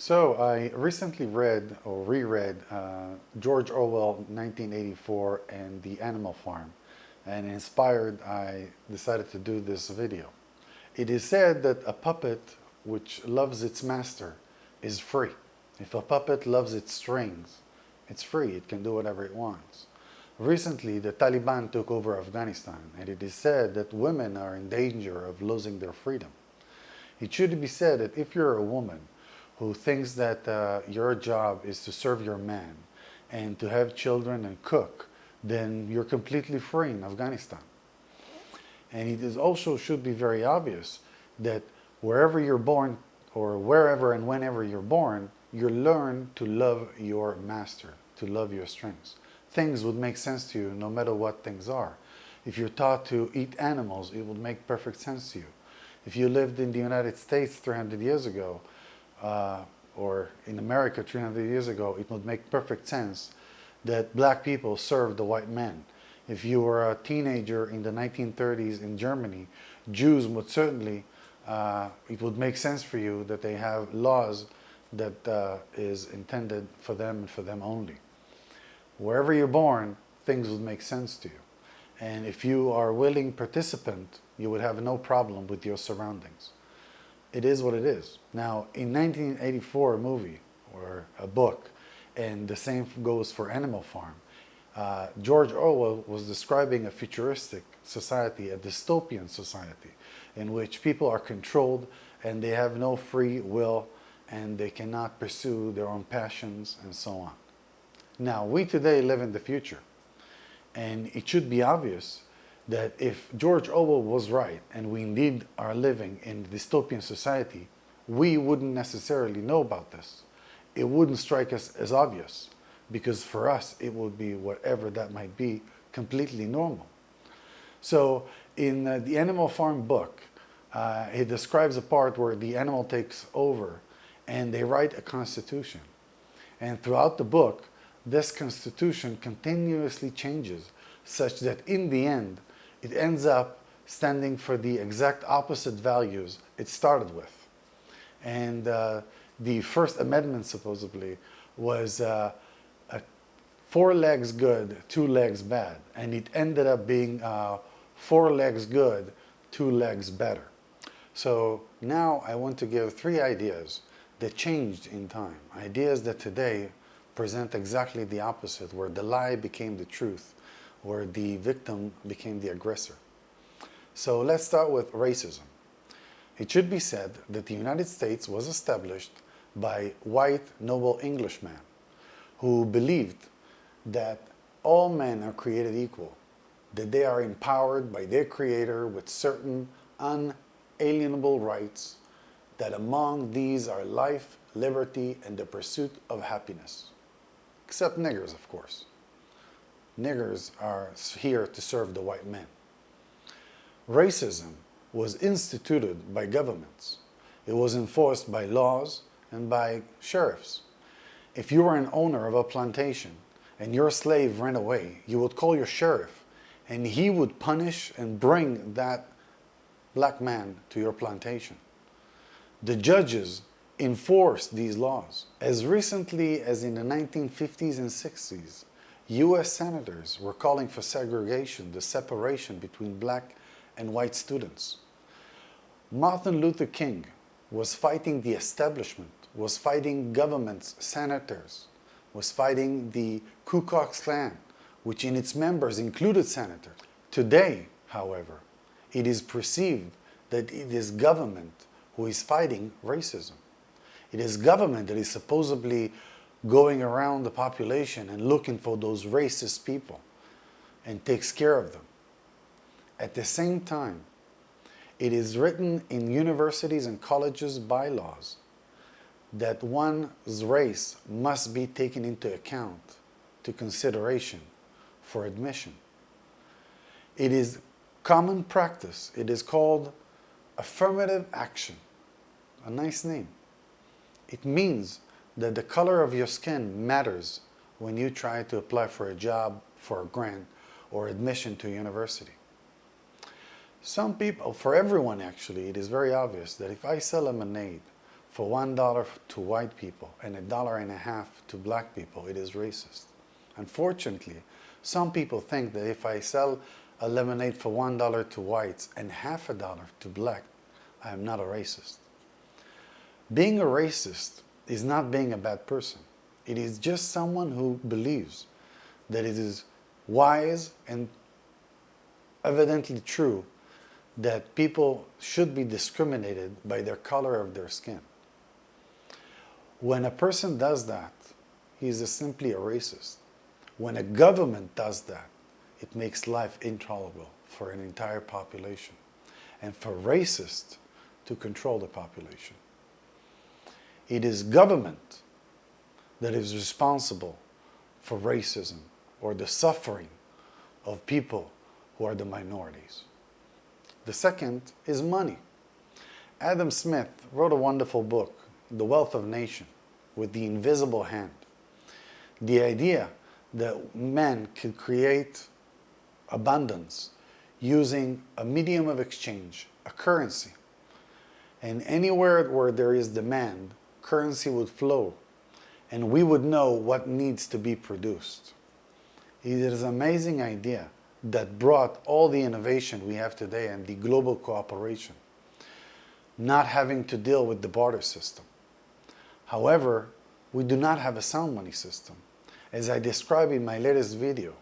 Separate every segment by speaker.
Speaker 1: So I recently read or reread George Orwell 1984 and The Animal Farm, and inspired I decided to do this video. It is said that a puppet which loves its master is free. If a puppet loves its strings, it's free, it can do whatever it wants. Recently, the Taliban took over Afghanistan, and it is said that women are in danger of losing their freedom. It should be said that if you're a woman who thinks that your job is to serve your man and to have children and cook, then you're completely free in Afghanistan. And it is also should be very obvious that wherever you're born, or wherever and whenever you're born, you learn to love your master, to love your strengths. Things would make sense to you no matter what things are. If you're taught to eat animals, it would make perfect sense to you. If you lived in the United States 300 years ago, or in America 300 years ago, it would make perfect sense that black people served the white men. If you were a teenager in the 1930s in Germany, Jews would certainly, it would make sense for you that they have laws that is intended for them and for them only. Wherever you're born, things would make sense to you. And if you are a willing participant, you would have no problem with your surroundings. It is what it is. Now, in 1984, a movie or a book, and the same goes for Animal Farm, George Orwell was describing a futuristic society, a dystopian society, in which people are controlled and they have no free will and they cannot pursue their own passions and so on. Now, we today live in the future, and it should be obvious that if George Orwell was right and we indeed are living in a dystopian society, we wouldn't necessarily know about this. It wouldn't strike us as obvious, because for us it would be whatever that might be, completely normal. So in the Animal Farm book, it describes a part where the animal takes over and they write a constitution. And throughout the book, this constitution continuously changes, such that in the end, it ends up standing for the exact opposite values it started with. And the First Amendment, supposedly, was 4 legs good, 2 legs bad. And it ended up being 4 legs good, 2 legs better. So now I want to give 3 ideas that changed in time. Ideas that today present exactly the opposite, where the lie became the truth, where the victim became the aggressor. So let's start with racism. It should be said that the United States was established by white noble Englishmen who believed that all men are created equal, that they are empowered by their creator with certain unalienable rights, that among these are life, liberty, and the pursuit of happiness. Except niggers, of course. Niggers are here to serve the white men. Racism was instituted by governments. It was enforced by laws and by sheriffs. If you were an owner of a plantation and your slave ran away, you would call your sheriff and he would punish and bring that black man to your plantation. The judges enforced these laws. As recently as in the 1950s and 60s, US senators were calling for segregation, the separation between black and white students. Martin Luther King was fighting the establishment, was fighting governments, senators, was fighting the Ku Klux Klan, which in its members included senators. Today, however, it is perceived that it is government who is fighting racism. It is government that is supposedly going around the population and looking for those racist people and takes care of them. At the same time, it is written in universities and colleges bylaws that one's race must be taken into account to consideration for admission. It is common practice. It is called Affirmative Action. A nice name. It means that the color of your skin matters when you try to apply for a job, for a grant, or admission to a university. Some people, for everyone actually, it is very obvious that if I sell lemonade for $1 to white people and $1.50 to black people, it is racist. Unfortunately, some people think that if I sell a lemonade for $1 to whites and $0.50 to black, I am not a racist. Being a racist is not being a bad person. It is just someone who believes that it is wise and evidently true that people should be discriminated by their color of their skin. When a person does that, he is simply a racist. When a government does that, it makes life intolerable for an entire population and for racists to control the population. It is government that is responsible for racism or the suffering of people who are the minorities. The second is money. Adam Smith wrote a wonderful book, The Wealth of Nations, with the invisible hand. The idea that men can create abundance using a medium of exchange, a currency. And anywhere where there is demand, currency would flow, and we would know what needs to be produced. It is an amazing idea that brought all the innovation we have today and the global cooperation, not having to deal with the barter system. However, we do not have a sound money system. As I described in my latest video,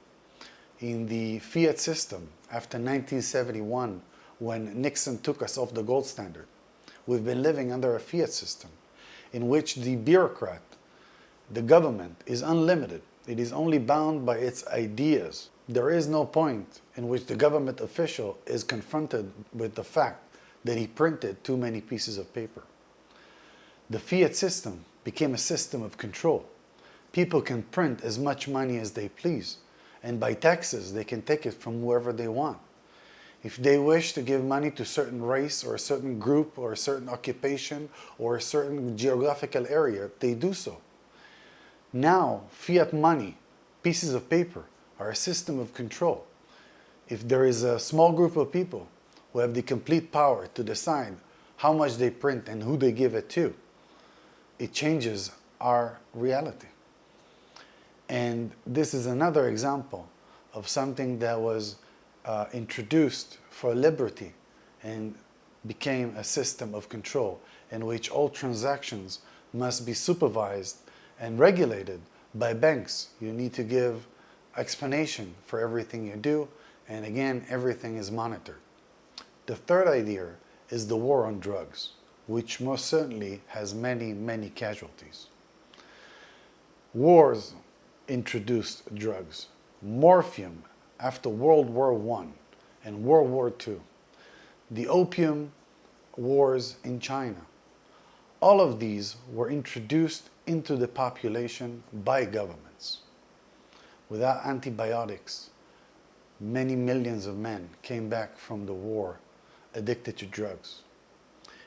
Speaker 1: in the fiat system after 1971, when Nixon took us off the gold standard, we've been living under a fiat system in which the bureaucrat, the government, is unlimited. It is only bound by its ideas. There is no point in which the government official is confronted with the fact that he printed too many pieces of paper. The fiat system became a system of control. People can print as much money as they please, and by taxes they can take it from whoever they want. If they wish to give money to a certain race or a certain group or a certain occupation or a certain geographical area, they do so. Now, fiat money, pieces of paper, are a system of control. If there is a small group of people who have the complete power to decide how much they print and who they give it to, it changes our reality. And this is another example of something that was introduced for liberty and became a system of control in which all transactions must be supervised and regulated by banks. You need to give explanation for everything you do, and again, everything is monitored. The third idea is the war on drugs, which most certainly has many, many casualties. Wars introduced drugs. Morphium after World War I and World War II. The opium wars in China. All of these were introduced into the population by governments. Without antibiotics, many millions of men came back from the war addicted to drugs.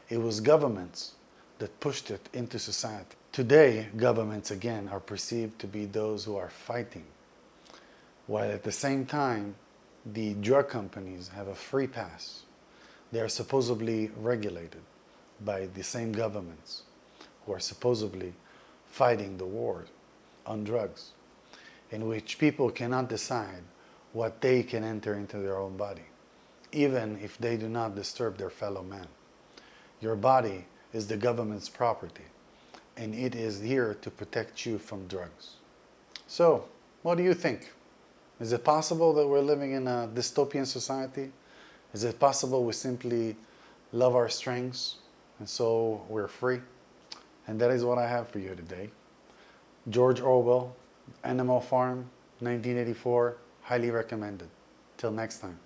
Speaker 1: It was governments that pushed it into society. Today, governments again are perceived to be those who are fighting, while at the same time, the drug companies have a free pass. They are supposedly regulated by the same governments who are supposedly fighting the war on drugs, in which people cannot decide what they can enter into their own body, even if they do not disturb their fellow man. Your body is the government's property, and it is here to protect you from drugs. So, what do you think? Is it possible that we're living in a dystopian society? Is it possible we simply love our strengths and so we're free? And that is what I have for you today. George Orwell, Animal Farm, 1984, highly recommended. Till next time.